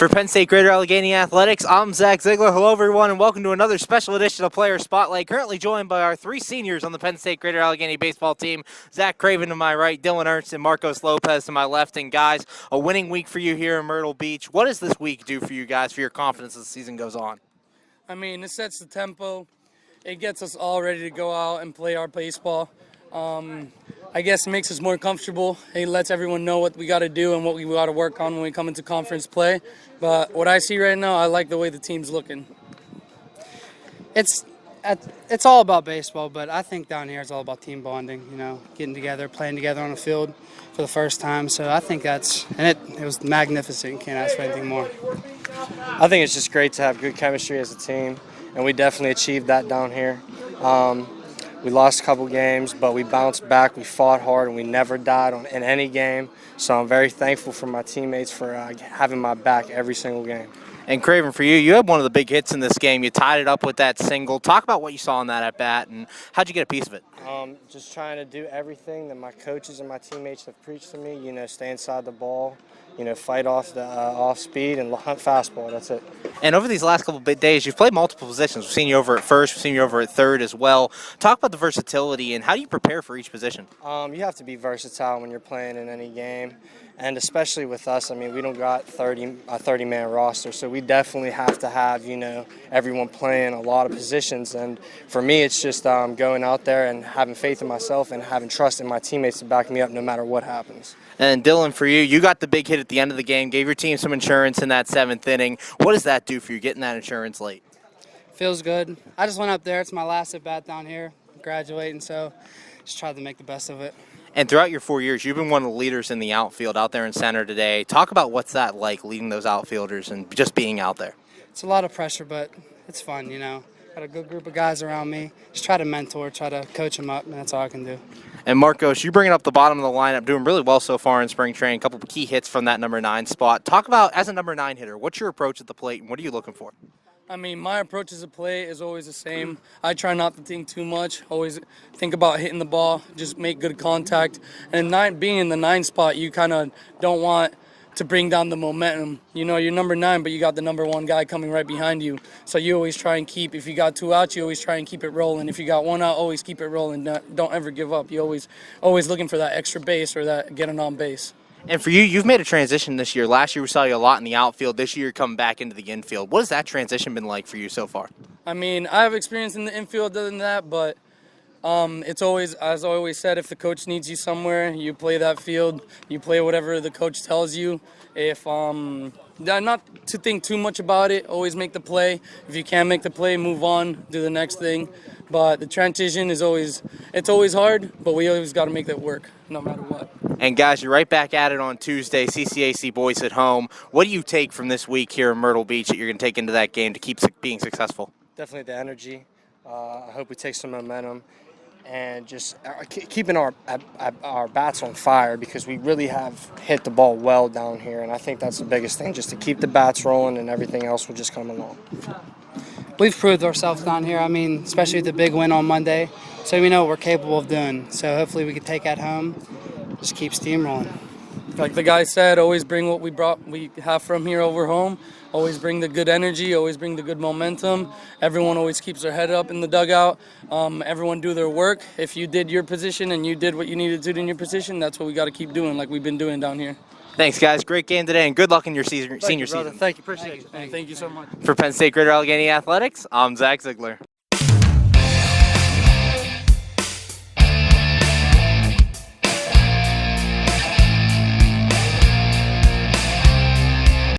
For Penn State Greater Allegheny Athletics, I'm Zach Ziegler. Hello, everyone, and welcome to another special edition of Player Spotlight. Currently joined by our three seniors on the Penn State Greater Allegheny baseball team. Zach Craven to my right, Dylan Ernst, and Marcos Lopez to my left. And guys, a winning week for you here in Myrtle Beach. What does this week do for you guys, for your confidence as the season goes on? I mean, it sets the tempo. It gets us all ready to go out and play our baseball. I guess it makes us more comfortable. It lets everyone know what we got to do and what we got to work on when we come into conference play. But what I see right now, I like the way the team's looking. It's all about baseball, but I think down here it's all about team bonding, getting together, playing together on the field for the first time. So I think it was magnificent. Can't ask for anything more. I think it's just great to have good chemistry as a team, and we definitely achieved that down here. We lost a couple games, but we bounced back. We fought hard, and we never died in any game. So I'm very thankful for my teammates for having my back every single game. And Craven, for you, you had one of the big hits in this game. You tied it up with that single. Talk about what you saw in that at bat, and how'd you get a piece of it? Just trying to do everything that my coaches and my teammates have preached to me. Stay inside the ball, fight off the off speed and hunt fastball. That's it. And over these last couple of days, you've played multiple positions. We've seen you over at first. We've seen you over at third as well. Talk about the versatility and how do you prepare for each position? You have to be versatile when you're playing in any game. And especially with us, I mean, we don't got a 30-man roster, so we definitely have to have, everyone playing a lot of positions. And for me, it's just going out there and having faith in myself and having trust in my teammates to back me up no matter what happens. And Dylan, for you, you got the big hit at the end of the game, gave your team some insurance in that seventh inning. What does that do for you, getting that insurance late? Feels good. I just went up there. It's my last at bat down here, graduating, so just tried to make the best of it. And throughout your 4 years, you've been one of the leaders in the outfield out there in center today. Talk about what's that like, leading those outfielders and just being out there. It's a lot of pressure, but it's fun, Got a good group of guys around me. Just try to mentor, try to coach them up, and that's all I can do. And Marcos, you bringing up the bottom of the lineup, doing really well so far in spring training. A couple of key hits from that number 9 spot. Talk about, as a number 9 hitter, what's your approach at the plate, and what are you looking for? I mean, my approach as a play is always the same. I try not to think too much. Always think about hitting the ball, just make good contact. And being in the 9 spot, you kind of don't want to bring down the momentum. You're number 9, but you got the number 1 guy coming right behind you. So you always try and keep, if you got 2 outs, you always try and keep it rolling. If you got 1 out, always keep it rolling. Don't ever give up. You always looking for that extra base or that getting on base. And for you, you've made a transition this year. Last year we saw you a lot in the outfield. This year you're coming back into the infield. What has that transition been like for you so far? I mean, I have experience in the infield other than that, but it's always, as I always said, if the coach needs you somewhere, you play that field. You play whatever the coach tells you. If not to think too much about it, always make the play. If you can't make the play, move on, do the next thing. But the transition is always hard, but we always got to make that work no matter what. And guys, you're right back at it on Tuesday, CCAC boys at home. What do you take from this week here in Myrtle Beach that you're going to take into that game to keep being successful? Definitely the energy. I hope we take some momentum and just keeping our bats on fire, because we really have hit the ball well down here, and I think that's the biggest thing, just to keep the bats rolling, and everything else will just come along. We've proved ourselves down here, especially with the big win on Monday, so we know what we're capable of doing. So hopefully we can take that home, just keep steamrolling. Like the guy said, always bring what we have from here over home. Always bring the good energy, always bring the good momentum. Everyone always keeps their head up in the dugout. Everyone do their work. If you did your position and you did what you needed to do in your position, that's what we got to keep doing like we've been doing down here. Thanks, guys. Great game today, and good luck in your senior season. Thank you, appreciate it. Thank you so much. For Penn State Greater Allegheny Athletics, I'm Zach Ziegler.